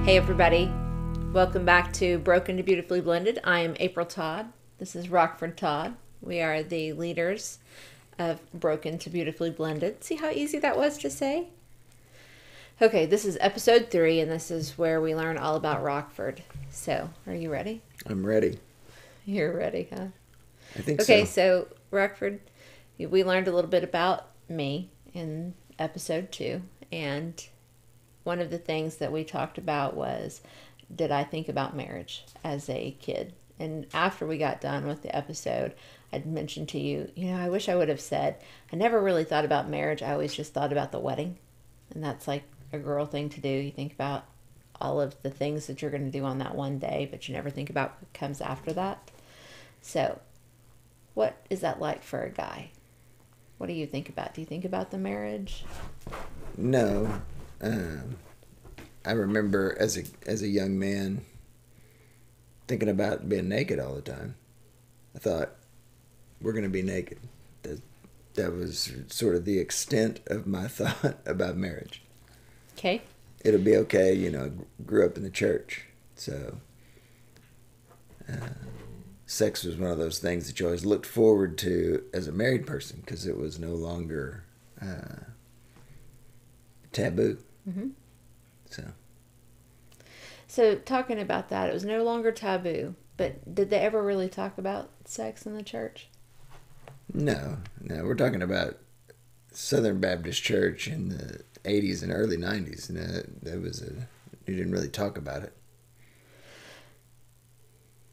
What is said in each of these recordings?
Hey everybody, welcome back to Broken to Beautifully Blended. I am April Todd. This is Rockford Todd. We are the leaders of Broken to Beautifully Blended. See how easy that was to say? Okay, this is episode 3, and this is where we learn all about Rockford. So, are you ready? I'm ready. You're ready, huh? I think Okay, so. so Rockford, we learned a little bit about me in episode 2, and one of the things that we talked about was, did I think about marriage as a kid? And after we got done with the episode, I'd mentioned to you, I wish I would have said, I never really thought about marriage. I always just thought about the wedding. And that's like a girl thing to do. You think about all of the things that you're going to do on that one day, but you never think about what comes after that. So, what is that like for a guy? What do you think about? Do you think about the marriage? No. I remember as a young man thinking about being naked all the time. I thought, we're going to be naked. That was sort of the extent of my thought about marriage. Okay. It'll be okay, grew up in the church. So sex was one of those things that you always looked forward to as a married person because it was no longer taboo. Mm-hmm. So talking about that, it was no longer taboo, but did they ever really talk about sex in the church? No, we're talking about Southern Baptist Church in the 80s and early 90s. You didn't really talk about it.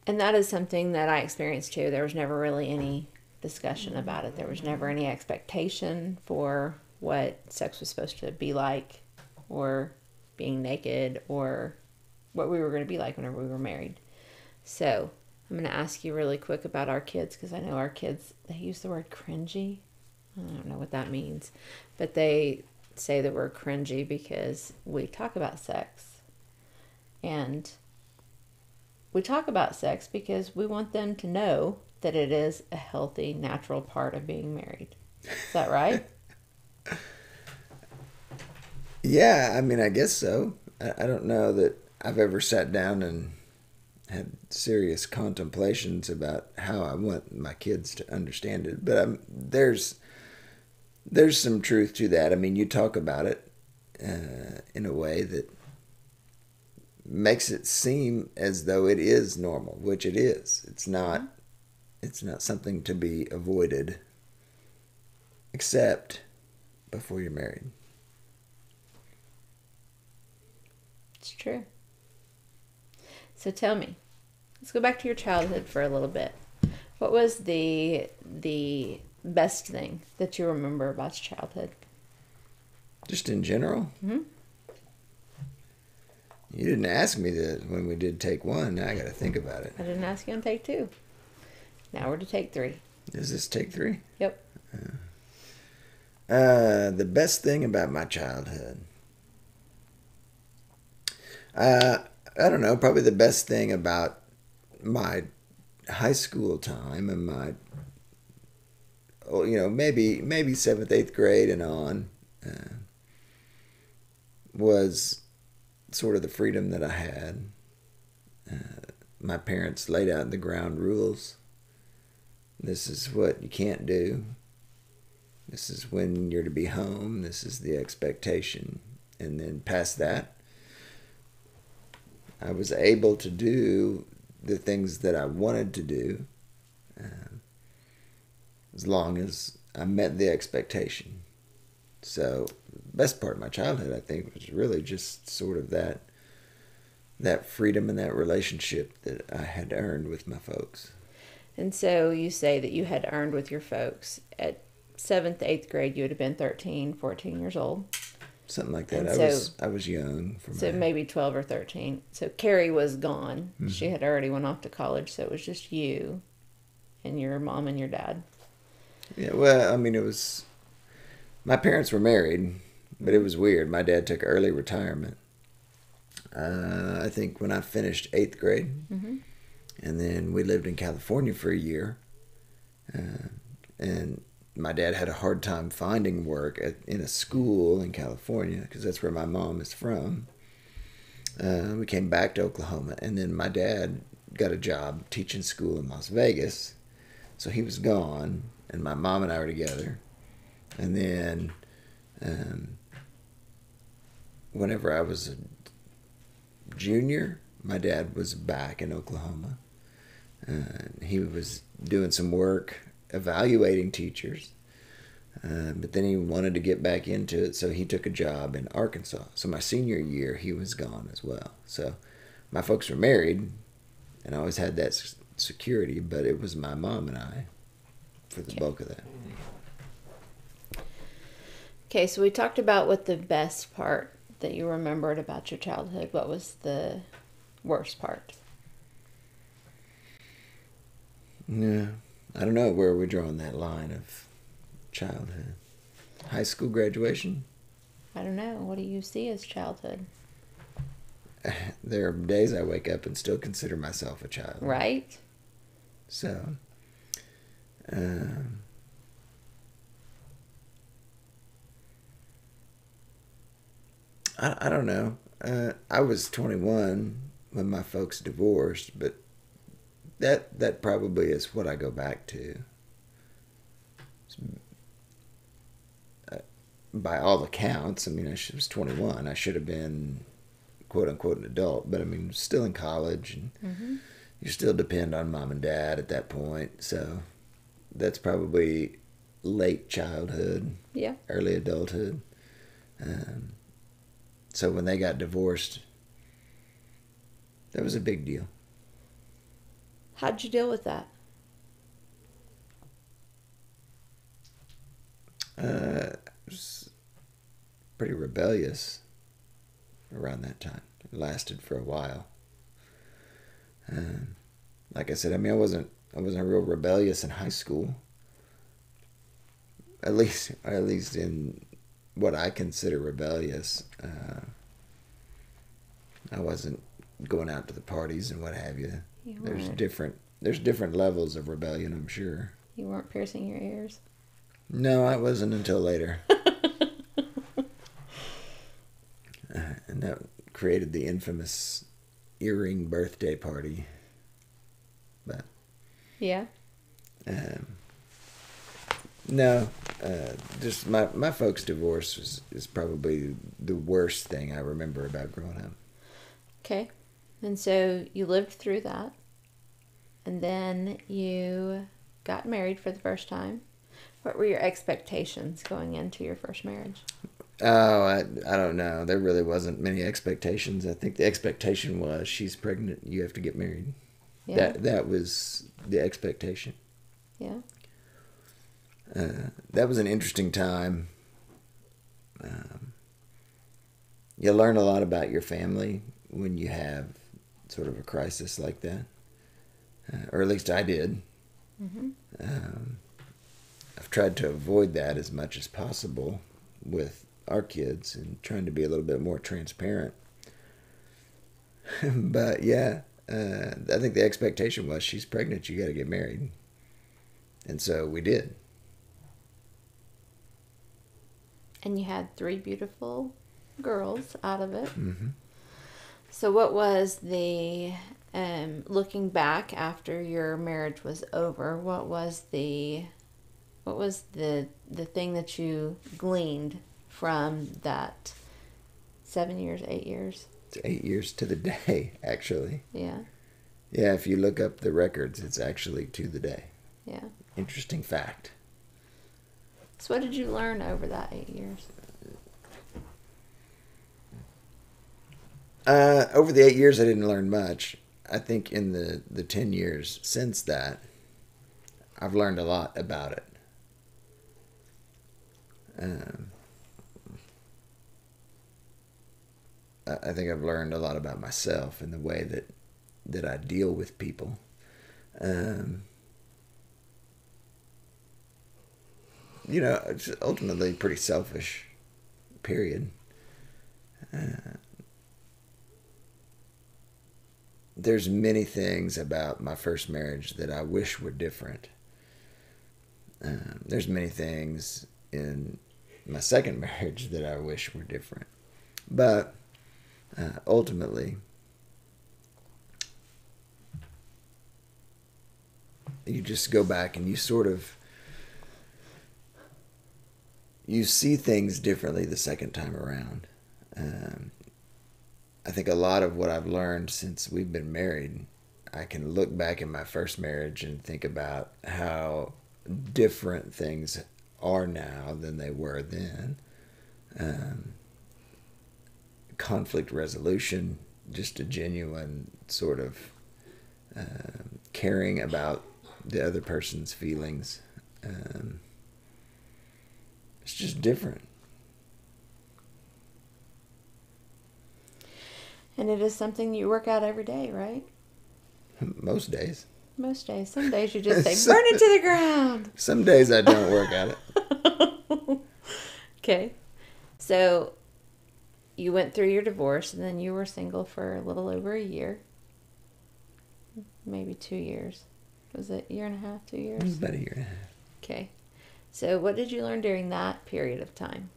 And that is something that I experienced too. There was never really any discussion about it. There was never any expectation for what sex was supposed to be like, or being naked, or what we were going to be like whenever we were married. So I'm going to ask you really quick about our kids, because I know our kids, they use the word cringy. I don't know what that means, but they say that we're cringy because we talk about sex. And we talk about sex because we want them to know that it is a healthy, natural part of being married. Is that right? Yeah, I guess so. I don't know that I've ever sat down and had serious contemplations about how I want my kids to understand it. But there's some truth to that. You talk about it in a way that makes it seem as though it is normal, which it is. It's not something to be avoided, except before you're married. It's true. So tell me, let's go back to your childhood for a little bit. What was the best thing that you remember about your childhood? Just in general? Mm-hmm. You didn't ask me that when we did take 1. Now I got to think about it. I didn't ask you on take 2. Now we're to take 3. Is this take 3? Yep. The best thing about my childhood. I don't know. Probably the best thing about my high school time and my, maybe 7th, 8th grade and on, was sort of the freedom that I had. My parents laid out the ground rules. This is what you can't do. This is when you're to be home. This is the expectation. And then past that, I was able to do the things that I wanted to do as long as I met the expectation. So the best part of my childhood, I think, was really just sort of that freedom and that relationship that I had earned with my folks. And so you say that you had earned with your folks. At 7th, 8th grade, you would have been 13, 14 years old. Something like that. I was young. Maybe 12 or 13. So Carrie was gone. Mm-hmm. She had already went off to college, so it was just you and your mom and your dad. Yeah, well, it was... My parents were married, but it was weird. My dad took early retirement. I think when I finished 8th grade. Mm-hmm. And then we lived in California for a year. And my dad had a hard time finding work in a school in California because that's where my mom is from. We came back to Oklahoma, and then my dad got a job teaching school in Las Vegas, so he was gone, and my mom and I were together. And then, whenever I was a junior, my dad was back in Oklahoma. He was doing some work evaluating teachers, but then he wanted to get back into it, so he took a job in Arkansas. So my senior year, he was gone as well. So my folks were married, and I always had that security, but it was my mom and I for the bulk of that. Okay, so we talked about what the best part that you remembered about your childhood. What was the worst part? Yeah, I don't know where we're drawing that line of childhood. High school graduation? I don't know. What do you see as childhood? There are days I wake up and still consider myself a child. Right? So, I don't know. I was 21 when my folks divorced, but that probably is what I go back to. By all accounts, I mean, I was 21. I should have been, quote unquote, an adult, but I mean, still in college, and you still depend on mom and dad at that point. So that's probably late childhood, Yeah. early adulthood. So when they got divorced, that was a big deal. How'd you deal with that? I was pretty rebellious around that time. It lasted for a while. Like I said, I mean, I wasn't real rebellious in high school. At least in what I consider rebellious. I wasn't going out to the parties and what have you. There's different levels of rebellion, I'm sure. You weren't piercing your ears? No, I wasn't until later. And that created the infamous earring birthday party. But yeah. No, just my folks' divorce is probably the worst thing I remember about growing up. Okay. And so you lived through that. And then you got married for the first time. What were your expectations going into your first marriage? Oh, I don't know. There really wasn't many expectations. I think the expectation was she's pregnant, you have to get married. Yeah. That was the expectation. Yeah. That was an interesting time. You learn a lot about your family when you have sort of a crisis like that. Or at least I did. Mm-hmm. I've tried to avoid that as much as possible with our kids and trying to be a little bit more transparent. But yeah, I think the expectation was she's pregnant, you got to get married. And so we did. And you had 3 beautiful girls out of it. Mm-hmm. So what was the, looking back after your marriage was over, what was the thing that you gleaned from that 7 years, 8 years? It's 8 years to the day, actually. Yeah. Yeah, if you look up the records, it's actually to the day. Yeah. Interesting fact. So what did you learn over that 8 years? Over the 8 years, I didn't learn much. I think in the 10 years since that, I've learned a lot about it. I think I've learned a lot about myself and the way that I deal with people. It's ultimately pretty selfish, period. There's many things about my first marriage that I wish were different. There's many things in my second marriage that I wish were different. But ultimately, you just go back and you see things differently the second time around. I think a lot of what I've learned since we've been married, I can look back at my first marriage and think about how different things are now than they were then. Um, Conflict resolution, just a genuine sort of caring about the other person's feelings. Um, it's just different. And it is something you work out every day, right? Most days. Most days. Some days you just say, burn it to the ground. Some days I don't work at it. Okay. So you went through your divorce and then you were single for a little over a year. Maybe 2 years. Was it a year and a half, 2 years? It was about a year and a half. Okay. So what did you learn during that period of time?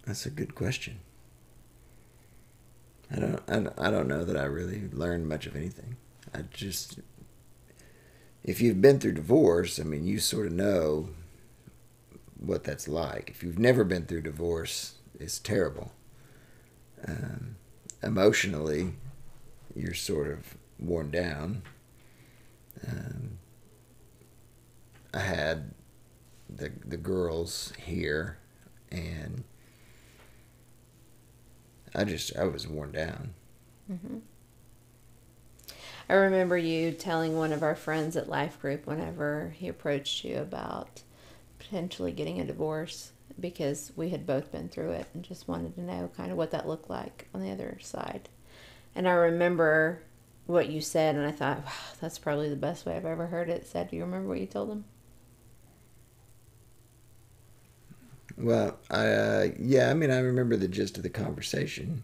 That's a good question. I don't know that I really learned much of anything. I just, if you've been through divorce, I mean, you sort of know what that's like. If you've never been through divorce, it's terrible. Emotionally, you're sort of worn down. I had the girls here, and I was worn down. Mm-hmm. I remember you telling one of our friends at Life Group whenever he approached you about potentially getting a divorce, because we had both been through it and just wanted to know kind of what that looked like on the other side. And I remember what you said, and I thought, wow, that's probably the best way I've ever heard it said. Do you remember what you told him? Well, yeah, I mean, I remember the gist of the conversation.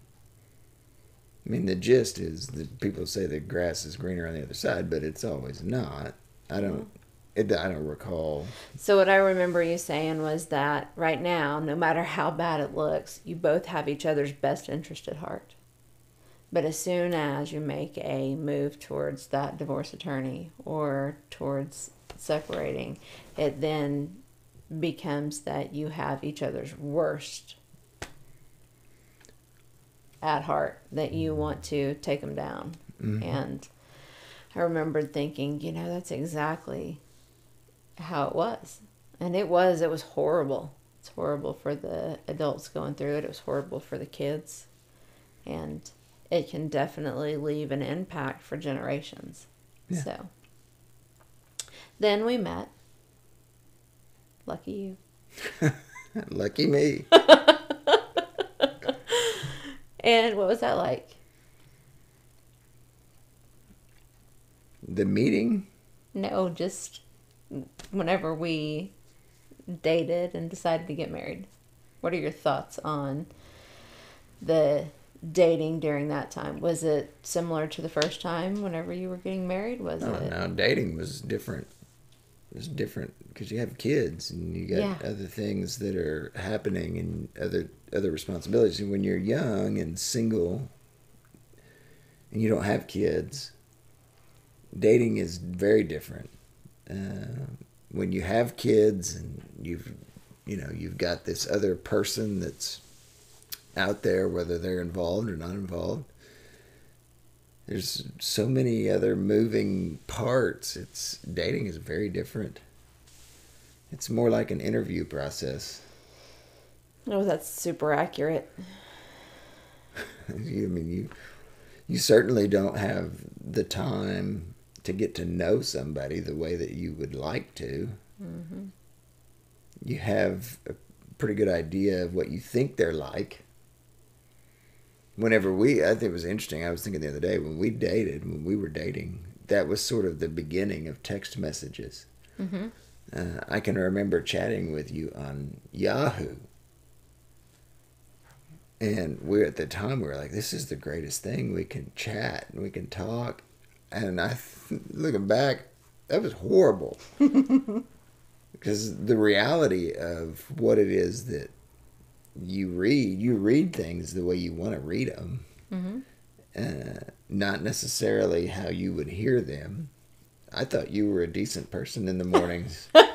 I mean, the gist is that people say the grass is greener on the other side, but it's always not. I don't recall. So what I remember you saying was that right now, no matter how bad it looks, you both have each other's best interest at heart. But as soon as you make a move towards that divorce attorney or towards separating, it then becomes that you have each other's worst at heart, that you want to take them down. Mm-hmm. And I remembered thinking, that's exactly how it was. And it was horrible. It's horrible for the adults going through it. It was horrible for the kids. And it can definitely leave an impact for generations. Yeah. So then we met. Lucky you. Lucky me. And what was that like? The meeting? No, just whenever we dated and decided to get married. What are your thoughts on the dating during that time? Was it similar to the first time whenever you were getting married? No, dating was different. It was different because you have kids and you got other things that are happening and other responsibilities. And when you're young and single and you don't have kids, dating is very different. When you have kids and you've got this other person that's out there, whether they're involved or not involved, there's so many other moving parts. Dating is very different. It's more like an interview process. Oh, that's super accurate. You certainly don't have the time to get to know somebody the way that you would like to. Mm-hmm. You have a pretty good idea of what you think they're like. I think it was interesting. I was thinking the other day when we were dating, that was sort of the beginning of text messages. Mm-hmm. I can remember chatting with you on Yahoo. And at the time we were like, this is the greatest thing. We can chat and we can talk. And looking back, that was horrible. Because the reality of what it is that you read things the way you want to read them, not necessarily how you would hear them. I thought you were a decent person in the mornings. Yeah.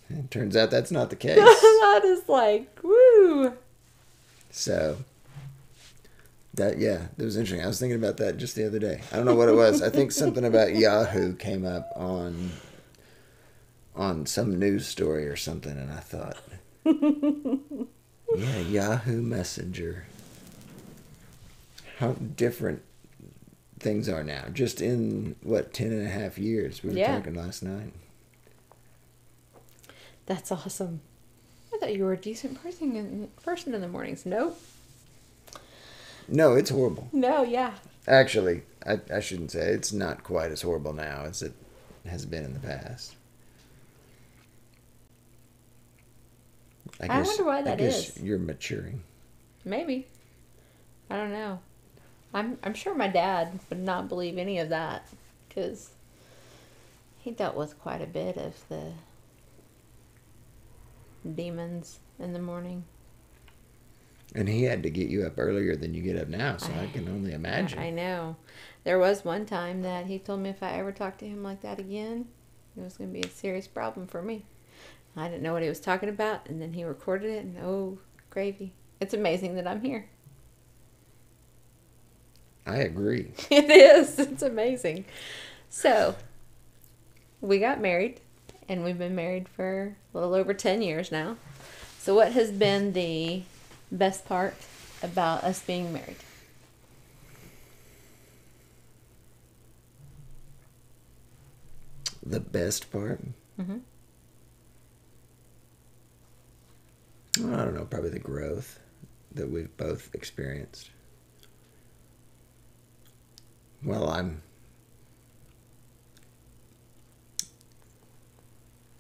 It turns out that's not the case. That is like, woo. So, that was interesting. I was thinking about that just the other day. I don't know what it was. I think something about Yahoo came up on some news story or something, and I thought, yeah, Yahoo Messenger. How different things are now. Just in, 10.5 years. We were talking last night. That's awesome. I thought you were a decent person in the mornings. Nope. No, it's horrible. No, yeah. Actually, I shouldn't say it's not quite as horrible now as it has been in the past. I wonder why that is. You're maturing. Maybe. I don't know. I'm sure my dad would not believe any of that, because he dealt with quite a bit of the demons in the morning. And he had to get you up earlier than you get up now, so I can only imagine. I know. There was one time that he told me if I ever talked to him like that again, it was going to be a serious problem for me. I didn't know what he was talking about, and then he recorded it, and oh, gravy. It's amazing that I'm here. I agree. It is. It's amazing. So, we got married, and we've been married for a little over 10 years now. So what has been the best part about us being married? The best part? Mm-hmm. Well, I don't know, probably the growth that we've both experienced. Well,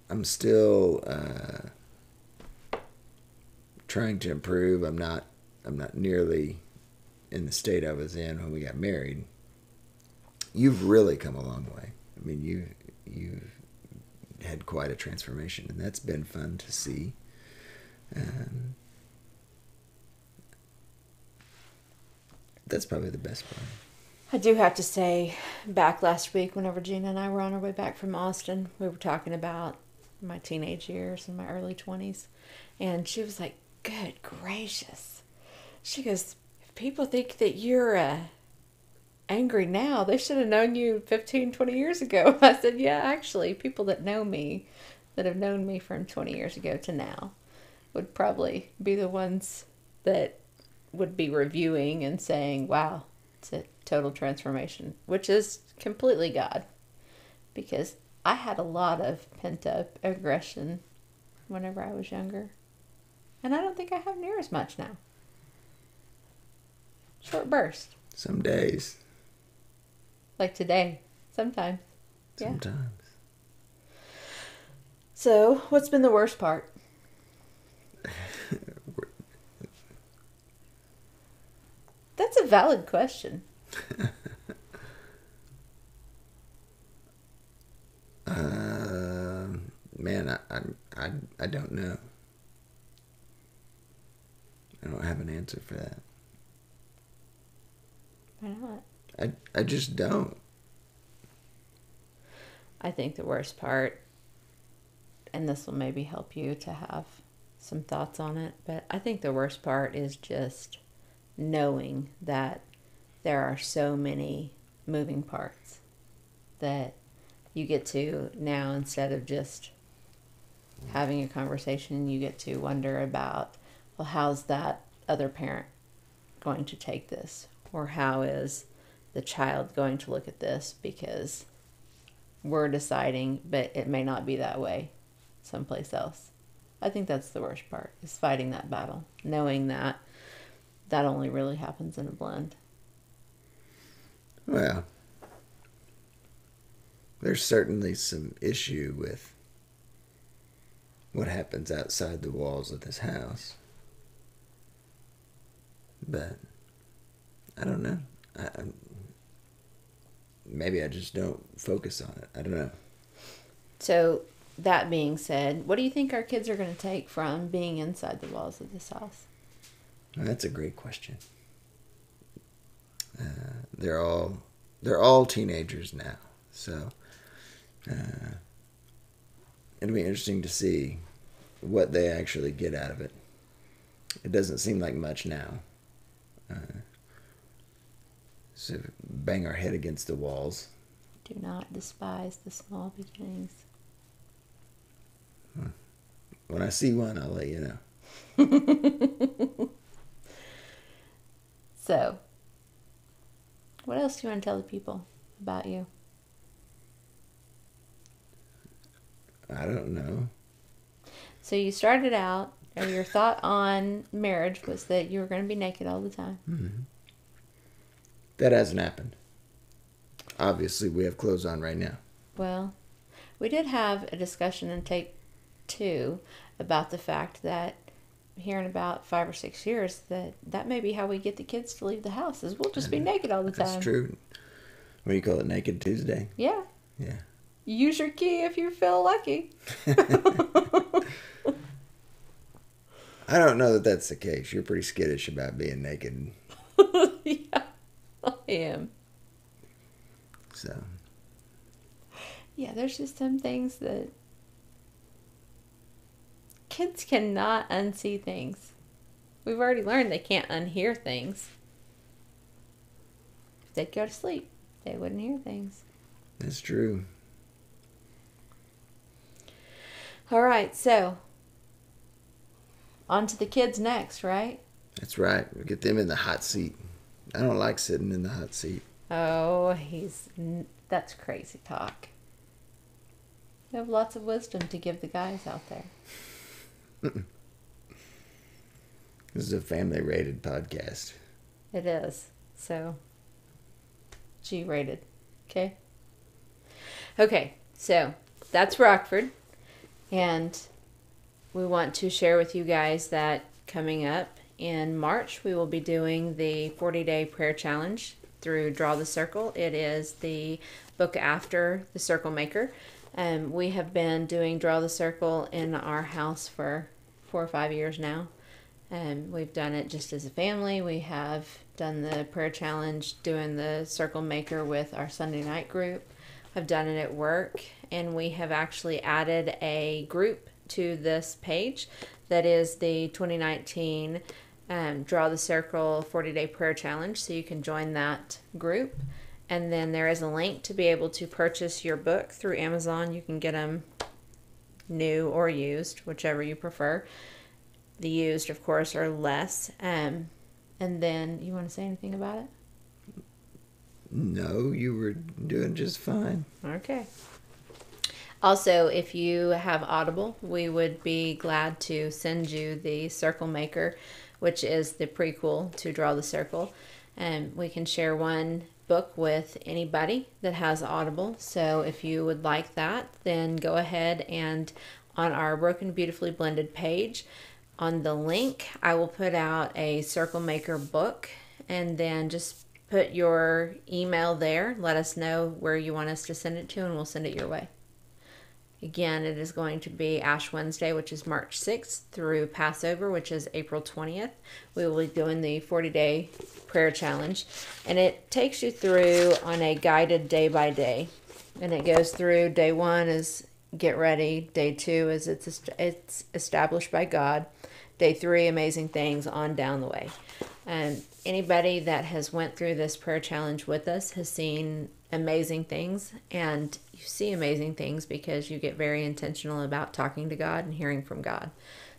I'm still trying to improve. I'm not nearly in the state I was in when we got married. You've really come a long way. I mean, you've had quite a transformation, and that's been fun to see. That's probably the best part. I do have to say, back last week, whenever Gina and I were on our way back from Austin, we were talking about my teenage years and my early 20s. And she was like, good gracious. She goes, if people think that you're angry now, they should have known you 15, 20 years ago. I said, yeah, actually, people that know me, that have known me from 20 years ago to now, would probably be the ones that would be reviewing and saying, wow, it's a total transformation, which is completely God, because I had a lot of pent-up aggression whenever I was younger, and I don't think I have near as much now. Short burst. Some days. Like today. Sometimes. Sometimes. Yeah. So, what's been the worst part? That's a valid question. Man, I don't know. I don't have an answer for that. Why not? I just don't. I think the worst part, and this will maybe help you to have some thoughts on it, but I think the worst part is just knowing that there are so many moving parts that you get to now, instead of just having a conversation, you get to wonder about, well, how's that other parent going to take this? Or how is the child going to look at this? Because we're deciding, but it may not be that way someplace else. I think that's the worst part, is fighting that battle, knowing that that only really happens in a blend. Well, there's certainly some issue with what happens outside the walls of this house. But I don't know. maybe I just don't focus on it. I don't know. So, that being said, what do you think our kids are going to take from being inside the walls of this house? Well, that's a great question. They're all teenagers now, so it'll be interesting to see what they actually get out of it. It doesn't seem like much now. So bang our head against the walls. Do not despise the small beginnings. When I see one, I'll let you know. So, what else do you want to tell the people about you? I don't know. So you started out, or your thought on marriage was that you were going to be naked all the time. Mm-hmm. That hasn't happened. Obviously, we have clothes on right now. Well, we did have a discussion in take 2 about the fact that here in about 5 or 6 years that may be how we get the kids to leave the house, is we'll just be naked all the time. That's true. What do you call it? Naked Tuesday? Yeah. Yeah. Use your key if you feel lucky. I don't know that that's the case. You're pretty skittish about being naked. Yeah, I am. So. Yeah, there's just some things that kids cannot unsee things. We've already learned they can't unhear things. If they'd go to sleep, they wouldn't hear things. That's true. All right, so on to the kids next, right? That's right. We get them in the hot seat. I don't like sitting in the hot seat. Oh, that's crazy talk. You have lots of wisdom to give the guys out there. This is a family-rated podcast. It is. So, G-rated. Okay? Okay, so that's Rockford. And we want to share with you guys that coming up in March, we will be doing the 40-day prayer challenge through Draw the Circle. It is the book after the Circle Maker. We have been doing Draw the Circle in our house for 4 or 5 years now. We've done it just as a family. We have done the prayer challenge, doing the Circle Maker with our Sunday night group. I've done it at work, and we have actually added a group to this page that is the 2019 Draw the Circle 40-Day Prayer Challenge, so you can join that group. And then there is a link to be able to purchase your book through Amazon. You can get them new or used, whichever you prefer. The used, of course, are less. And then, you want to say anything about it? No, you were doing just fine. Okay. Also, if you have Audible, we would be glad to send you the Circle Maker, which is the prequel to Draw the Circle. And we can share one book with anybody that has Audible. So if you would like that, then go ahead and on our Broken Beautifully Blended page, on the link, I will put out a Circle Maker book, and then just put your email there. Let us know where you want us to send it to, and we'll send it your way. Again, it is going to be Ash Wednesday, which is March 6th, through Passover, which is April 20th. We will be doing the 40-day prayer challenge, and it takes you through on a guided day by day. And it goes through day 1 is get ready, day 2 is it's established by God, day 3 amazing things, on down the way. And anybody that has went through this prayer challenge with us has seen amazing things, and you see amazing things because you get very intentional about talking to God and hearing from God.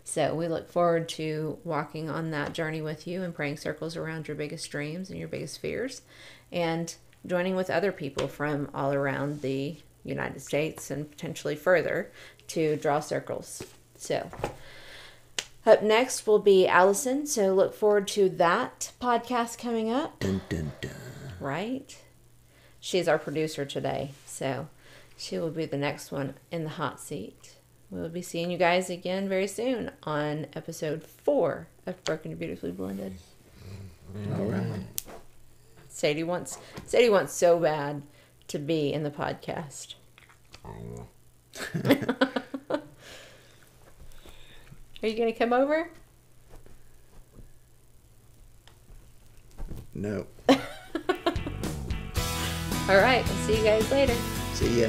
So we look forward to walking on that journey with you and praying circles around your biggest dreams and your biggest fears, and joining with other people from all around the United States and potentially further to draw circles. So up next will be Allison, so look forward to that podcast coming up. Dun, dun, dun. Right? She's our producer today, so she will be the next one in the hot seat. We'll be seeing you guys again very soon on episode 4 of Broken and Beautifully Blended. All right. Sadie wants so bad to be in the podcast? Are you going to come over? No. All right. We'll see you guys later. See ya.